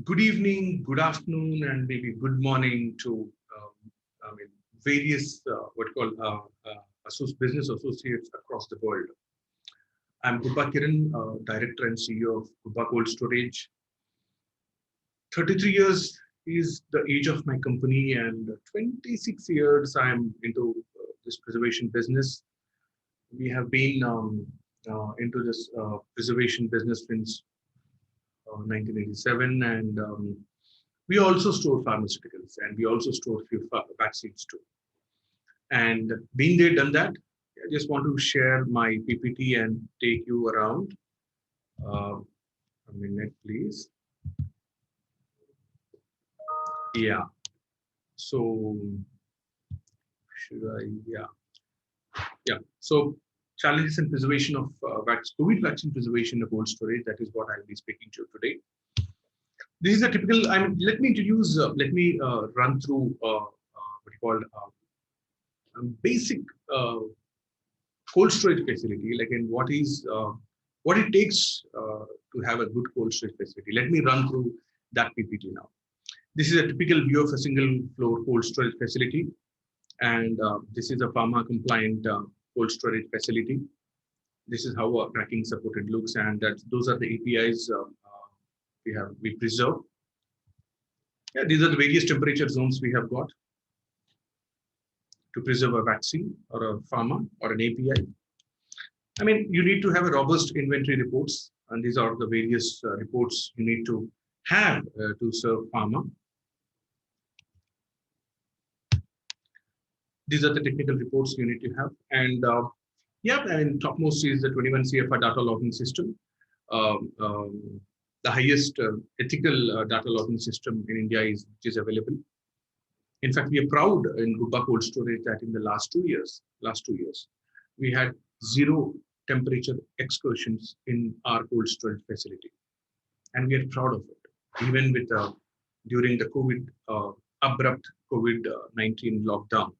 Good evening, good afternoon, and maybe good morning to various business associates across the world. I'm Gubba Kiran, Director and CEO of Gubba Cold Storage. 33 years is the age of my company, and 26 years I'm into this preservation business. We have been into this preservation business since 1987, and we also store pharmaceuticals, and we also store few vaccines too. And being there, done that, I just want to share my PPT and take you around. A minute, please. Yeah. So should I? Yeah. So challenges in preservation of COVID vaccine preservation of cold storage. That is what I'll be speaking to today. This is a typical. Let me introduce. Let me run through what you call basic cold storage facility, like in what it takes to have a good cold storage facility. Let me run through that PPT now. This is a typical view of a single floor cold storage facility, and this is a pharma compliant cold storage facility. This is how our tracking supported looks, and those are the APIs we preserve. Yeah, these are the various temperature zones we have got to preserve a vaccine or a pharma or an API. I mean, you need to have a robust inventory reports, and these are the various reports you need to have to serve pharma. These are the technical reports you need to have, and and topmost is the 21 CFR data logging system, the highest ethical data logging system in India which is available. In fact, we are proud in Gubba Cold Storage that in the last two years, we had 0 temperature excursions in our cold storage facility, and we are proud of it. Even with during the abrupt COVID-19 lockdown,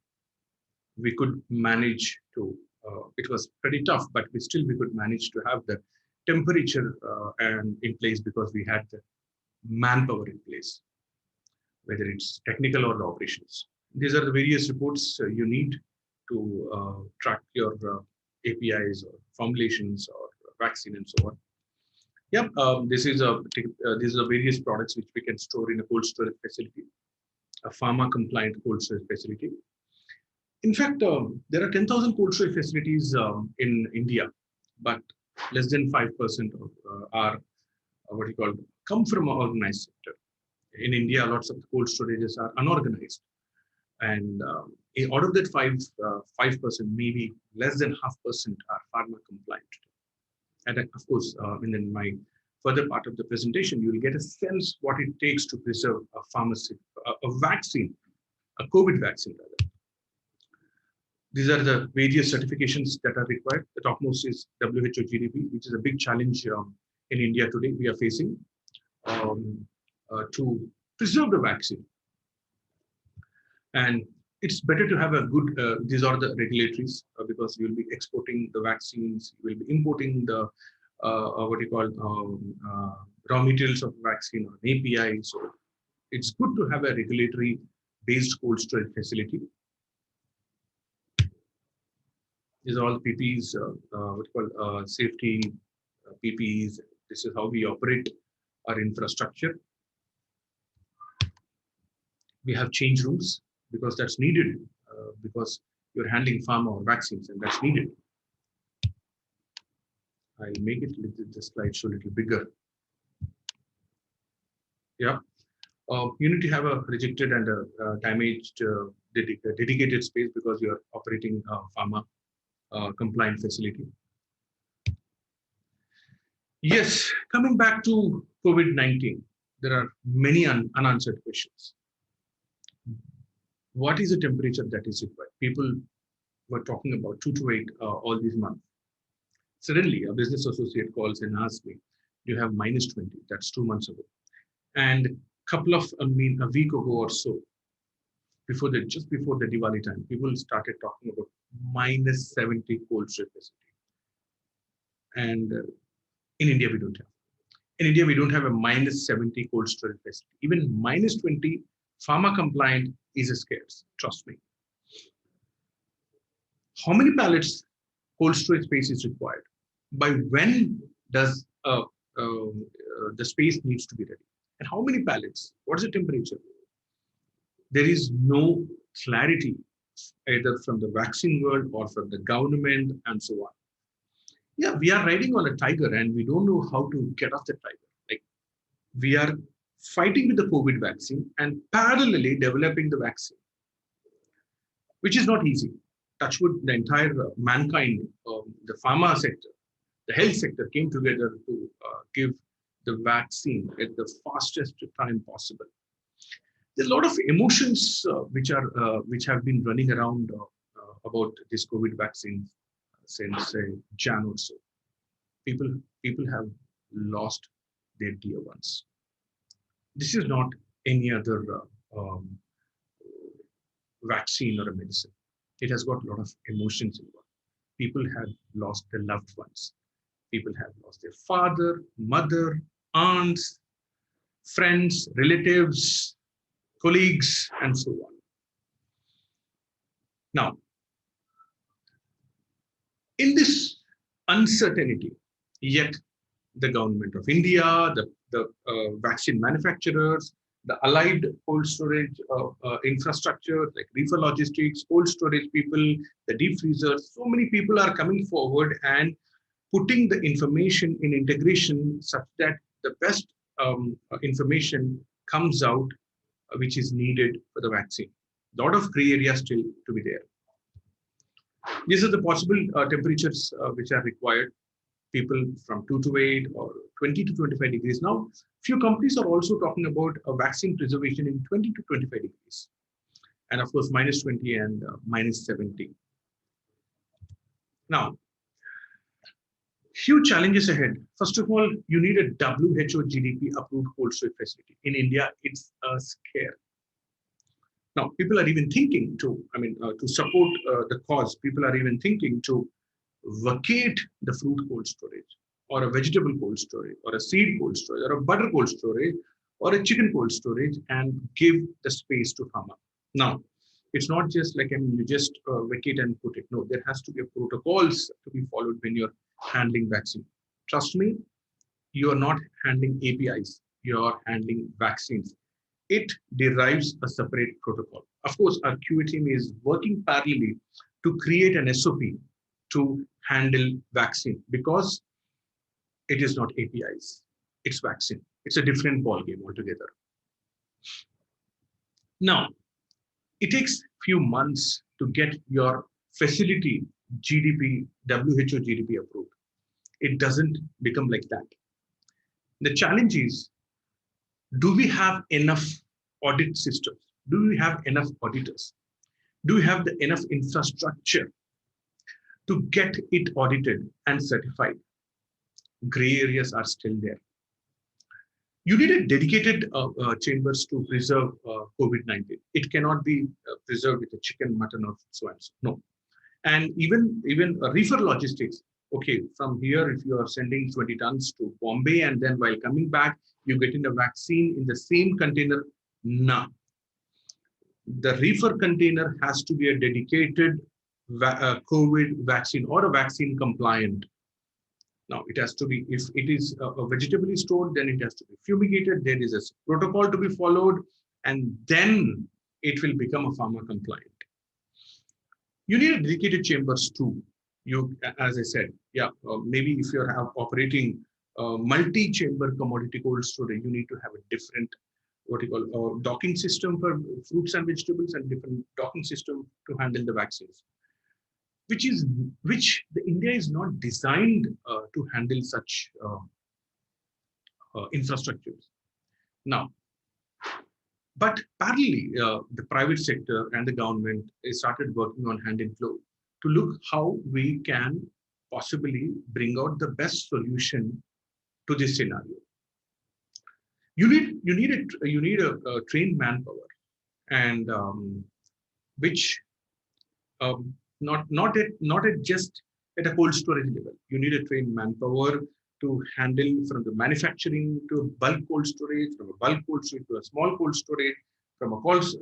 we could manage to. It was pretty tough, but we could manage to have the temperature in place because we had the manpower in place, whether it's technical or the operations. These are the various reports you need to track your APIs or formulations or vaccine and so on. Yeah, these are various products which we can store in a cold storage facility, a pharma compliant cold storage facility. In fact, there are 10,000 cold storage facilities in India, but less than 5% of are come from an organized sector. In India, lots of cold storages are unorganized, and out of that 5%, maybe less than 0.5% are pharma compliant. And of course, in my further part of the presentation, you will get a sense what it takes to preserve a vaccine, a COVID vaccine rather. These are the various certifications that are required. The topmost is WHO GDP, which is a big challenge in India today we are facing to preserve the vaccine. And it's better to have a good, these are the regulatories because you will be exporting the vaccines, you will be importing the raw materials of vaccine or an API. So it's good to have a regulatory based cold storage facility. These are all PPEs, safety PPEs. This is how we operate our infrastructure. We have change rooms because that's needed because you're handling pharma or vaccines, and that's needed. I'll make it the slideshow a little bigger. Yeah, you need to have a rejected and a damaged dedicated space because you're operating pharma compliant facility. Yes, coming back to COVID-19, there are many unanswered questions. What is the temperature that is required? People were talking about 2 to 8 all these months. Suddenly, a business associate calls and asks me, "You have -20?" That's 2 months ago. And a week ago or so, just before the Diwali time, people started talking about -70 cold storage facility. And in India, we don't have. In India, we don't have a -70 cold storage facility. Even -20 pharma compliant is scarce. Trust me. How many pallets cold storage space is required? By when does the space needs to be ready? And how many pallets? What is the temperature? There is no clarity either from the vaccine world or from the government and so on. Yeah, we are riding on a tiger and we don't know how to get off the tiger. Like we are fighting with the COVID vaccine and parallelly developing the vaccine, which is not easy. Touchwood, the entire mankind, the pharma sector, the health sector came together to give the vaccine at the fastest time possible. There's a lot of emotions which have been running around about this COVID vaccine since Jan or so. People have lost their dear ones. This is not any other vaccine or a medicine. It has got a lot of emotions involved. People have lost their loved ones. People have lost their father, mother, aunts, friends, relatives, colleagues, and so on. Now, in this uncertainty, yet the government of India, the vaccine manufacturers, the allied cold storage infrastructure like reefer logistics, cold storage people, the deep freezers, so many people are coming forward and putting the information in integration such that the best information comes out which is needed for the vaccine. A lot of gray areas still to be there. These are the possible temperatures which are required. People from 2 to 8 or 20 to 25 degrees. Now, few companies are also talking about a vaccine preservation in 20 to 25 degrees. And of course, -20 and -70. Now, huge challenges ahead. First of all, you need a WHO GDP approved cold storage facility. In India, it's a scare. Now, people are even thinking to support the cause, people are even thinking to vacate the fruit cold storage or a vegetable cold storage or a seed cold storage or a butter cold storage or a chicken cold storage and give the space to Pharma. Now, it's not just like you just vacate and put it. No, there has to be protocols to be followed when you're handling vaccine. Trust me, you are not handling APIs, you are handling vaccines. It derives a separate protocol. Of course, our QA team is working parallelly to create an SOP to handle vaccine because it is not APIs, it's vaccine. It's a different ballgame altogether. Now, it takes few months to get your facility GDP, WHO GDP approved. It doesn't become like that. The challenge is, do we have enough audit systems? Do we have enough auditors? Do we have enough infrastructure to get it audited and certified? Gray areas are still there. You need a dedicated chambers to preserve COVID-19. It cannot be preserved with a chicken, mutton, or so and so. No. And even reefer logistics. Okay, from here, if you are sending 20 tons to Bombay and then while coming back, you get in the vaccine in the same container. No. The reefer container has to be a dedicated COVID vaccine or a vaccine compliant. Now, it has to be, if it is vegetably stored, then it has to be fumigated. There is a protocol to be followed, and then it will become a pharma compliant. You need a dedicated chambers too. You, as I said, yeah, maybe if you're operating multi-chamber commodity cold storage, you need to have a different, what you call, docking system for fruits and vegetables and different docking system to handle the vaccines. Which the India is not designed to handle such infrastructures. Now, but parallelly, the private sector and the government started working on hand in glove to look how we can possibly bring out the best solution to this scenario. You need a trained manpower, and which not at just at a cold storage level. You need a trained manpower to handle from the manufacturing to a bulk cold storage, from a bulk cold storage to a small cold storage, from a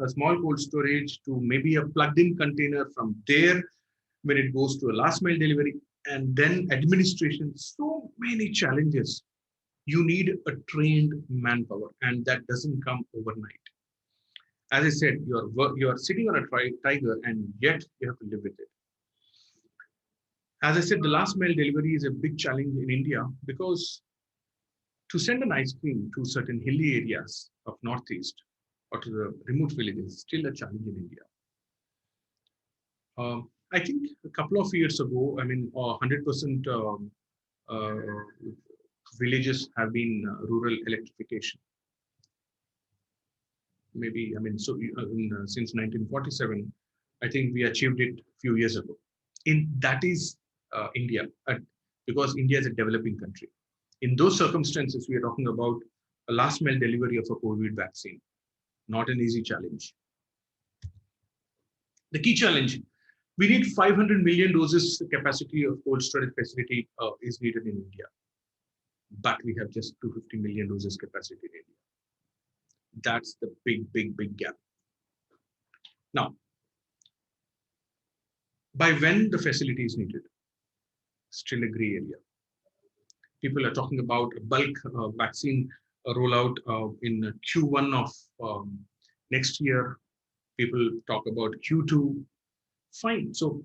small cold storage to maybe a plugged-in container. From there, when it goes to a last mile delivery, and then administration. So many challenges. You need a trained manpower, and that doesn't come overnight. As I said, you're sitting on a tiger, and yet you have to live with it. As I said, the last mile delivery is a big challenge in India because to send an ice cream to certain hilly areas of Northeast or to the remote villages is still a challenge in India. I think a couple of years ago, 100% uh, villages have been rural electrification. Maybe, since 1947, I think we achieved it a few years ago. That is India, because India is a developing country. In those circumstances, we are talking about a last mile delivery of a COVID vaccine, not an easy challenge. The key challenge, we need 500 million doses capacity of cold storage facility is needed in India, but we have just 250 million doses capacity in India. That's the big gap. Now, by when the facility is needed, still a gray area. People are talking about a bulk vaccine rollout in Q1 of next year. People talk about Q2. Fine. So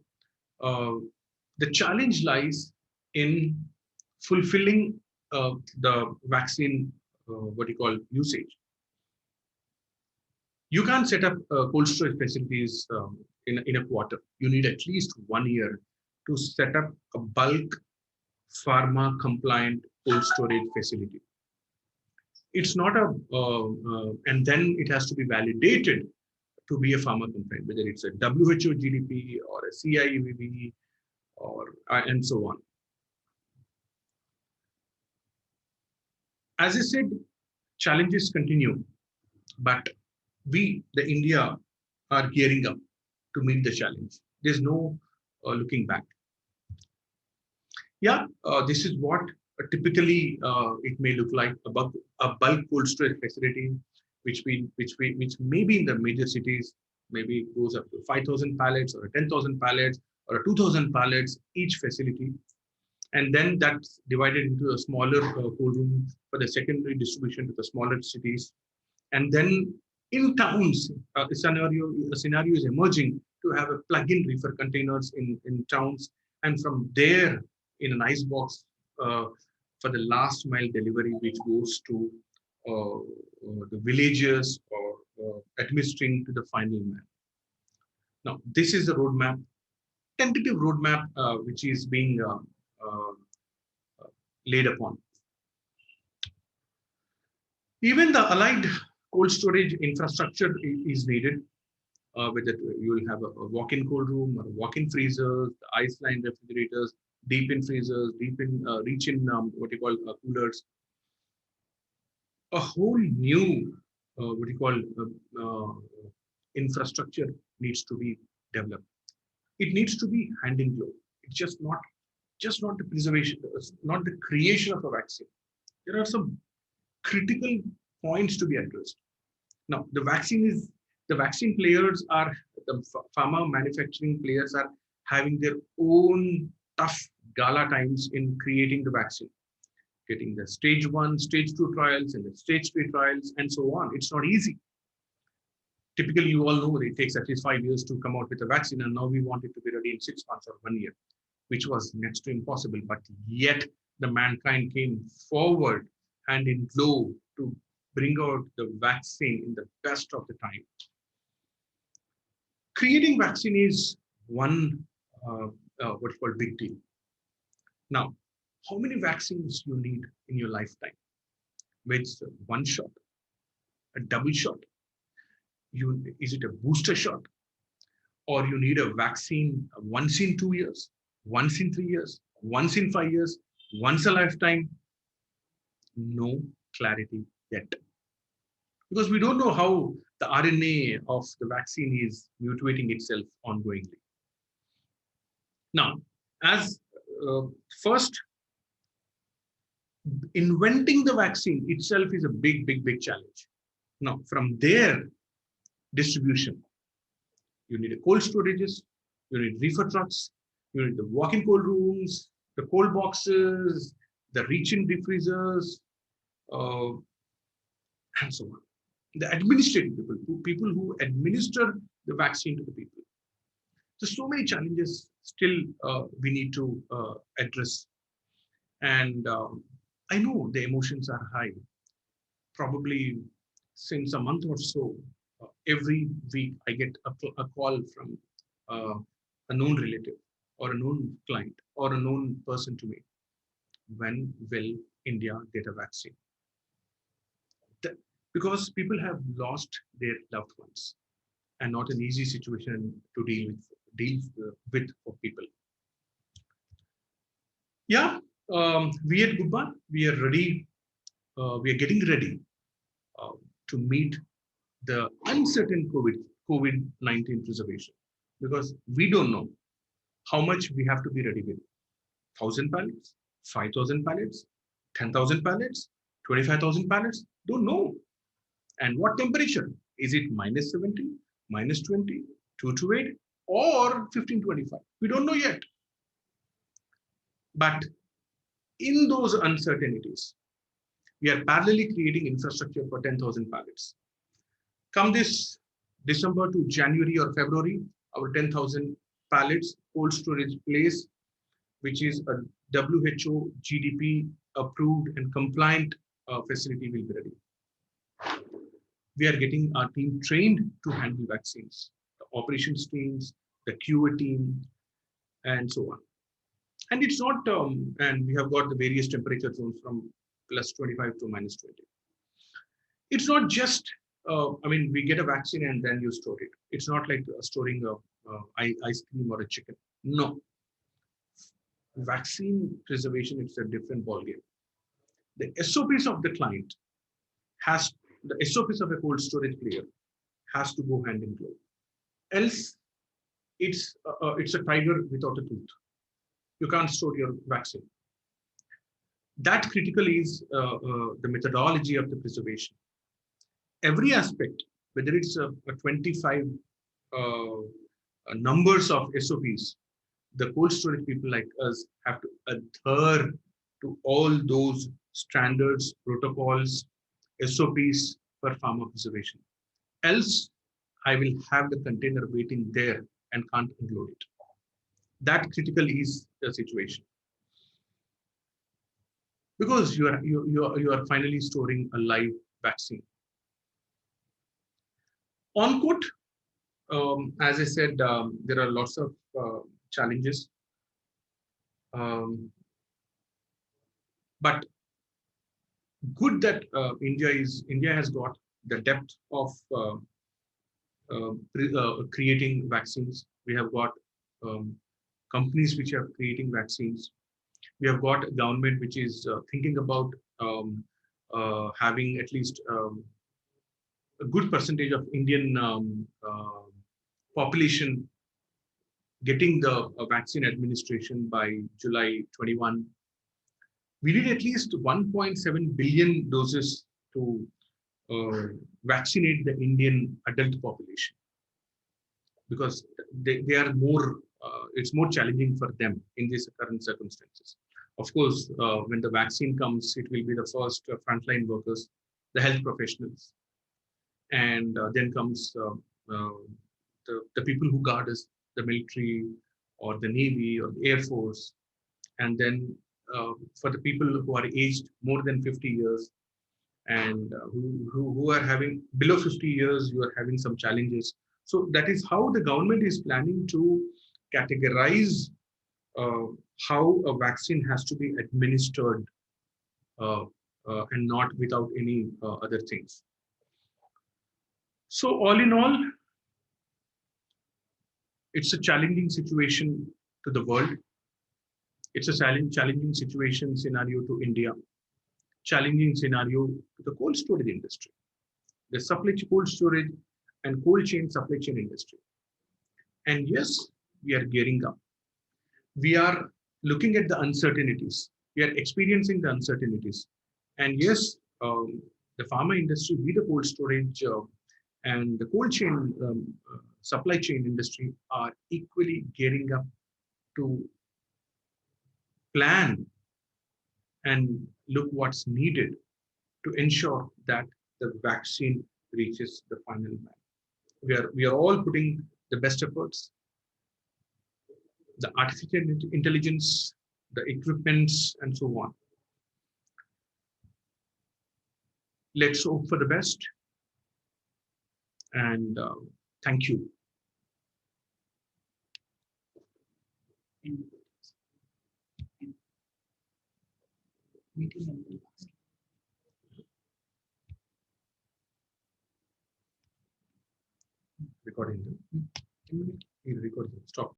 the challenge lies in fulfilling the vaccine, usage. You can't set up cold storage facilities in a quarter. You need at least 1 year to set up a bulk pharma compliant cold storage facility. It's not and then it has to be validated to be a pharma compliant, whether it's a WHO GDP or a CIEVB or and so on. As I said, challenges continue, but the India, are gearing up to meet the challenge. There's no looking back. Yeah, this is what typically it may look like a bulk cold storage facility, which maybe in the major cities maybe goes up to 5,000 pallets or 10,000 pallets or 2,000 pallets each facility, and then that's divided into a smaller cold room for the secondary distribution to the smaller cities, and then in towns, a scenario is emerging to have a plug-in reefer containers in towns, and from there in an ice box for the last mile delivery, which goes to the villages or administering to the final man. Now, this is the roadmap, tentative roadmap, which is being laid upon. Even the allied cold storage infrastructure is needed. Whether you will have a walk-in cold room or walk-in freezers, ice line refrigerators, deep in freezers, deep in reach in coolers. A whole new infrastructure needs to be developed. It needs to be hand in glove. It's just not the preservation, not the creation of a vaccine. There are some critical points to be addressed. Now, the vaccine players are, the pharma manufacturing players are having their own tough gala times in creating the vaccine, getting the stage 1, stage 2 trials and the stage 3 trials and so on. It's not easy. Typically, you all know it takes at least 5 years to come out with a vaccine, and now we want it to be ready in 6 months or 1 year, which was next to impossible. But yet the mankind came forward hand in glove to bring out the vaccine in the best of the time. Creating vaccine is one big deal. Now, how many vaccines you need in your lifetime? With one shot, a double shot? Is it a booster shot? Or you need a vaccine once in 2 years, once in 3 years, once in 5 years, once a lifetime? No clarity yet. Because we don't know how the RNA of the vaccine is mutating itself ongoingly. Now, as first, Inventing the vaccine itself is a big challenge. Now, from there, distribution. You need a cold storages, you need reefer trucks, you need the walk-in cold rooms, the cold boxes, the reach-in defreezers, uh, and so on. The administrative people who administer the vaccine to the people. There's so many challenges still we need to address. And I know the emotions are high. Probably since a month or so, every week I get a call from uh, a known relative or a known client or a known person to me. When will India get a vaccine? The, because people have lost their loved ones and not an easy situation to deal with for people. Yeah, we at Gubba, we are ready. We are getting ready uh, to meet the uncertain COVID-19 preservation because we don't know how much we have to be ready with. 1,000 pallets, 5,000 pallets, 10,000 pallets, 25,000 pallets. Don't know. And what temperature? Is it -70, -20, 228, or 1525? We don't know yet. But in those uncertainties, we are parallelly creating infrastructure for 10,000 pallets. Come this December to January or February, our 10,000 pallets cold storage place, which is a WHO GDP approved and compliant facility, will be ready. We are getting our team trained to handle vaccines, the operations teams, the QA team, and so on. And it's not, and we have got the various temperature zones from +25 to -20. It's not just, I mean, we get a vaccine and then you store it. It's not like storing a ice cream or a chicken. No. Vaccine preservation, it's a different ballgame. The SOPs of the client has, the SOPs of a cold storage player has to go hand in glove. Else, it's a tiger without a tooth. You can't store your vaccine. That critical is the methodology of the preservation. Every aspect, whether it's a 25 numbers of SOPs, the cold storage people like us have to adhere to all those standards, protocols, SOPs for pharma preservation. Else, I will have the container waiting there and can't unload it. That critical is the situation. Because you are finally storing a live vaccine. On quote, as I said, there are lots of challenges, but good that India has got the depth of creating vaccines. We have got companies which are creating vaccines. We have got a government which is thinking about having at least a good percentage of Indian population getting the vaccine administration by July 21. We need at least 1.7 billion doses to vaccinate the Indian adult population because they are more, it's more challenging for them in these current circumstances. Of course, when the vaccine comes, it will be the first frontline workers, the health professionals, and then comes the people who guard us, the military or the Navy or the Air Force, and then for the people who are aged more than 50 years and who are having below 50 years, you are having some challenges. So that is how the government is planning to categorize how a vaccine has to be administered and not without any other things. So all in all, it's a challenging situation to the world. It's a challenging situation scenario to India, challenging scenario to the cold storage industry, the supply cold storage and cold chain supply chain industry. And yes, we are gearing up. We are looking at the uncertainties. We are experiencing the uncertainties. And yes, the pharma industry, with the cold storage and the cold chain supply chain industry are equally gearing up to plan and look what's needed to ensure that the vaccine reaches the final man. We are all putting the best efforts, the artificial intelligence, the equipments, and so on. Let's hope for the best. And thank you. Recording. Recording. Stop.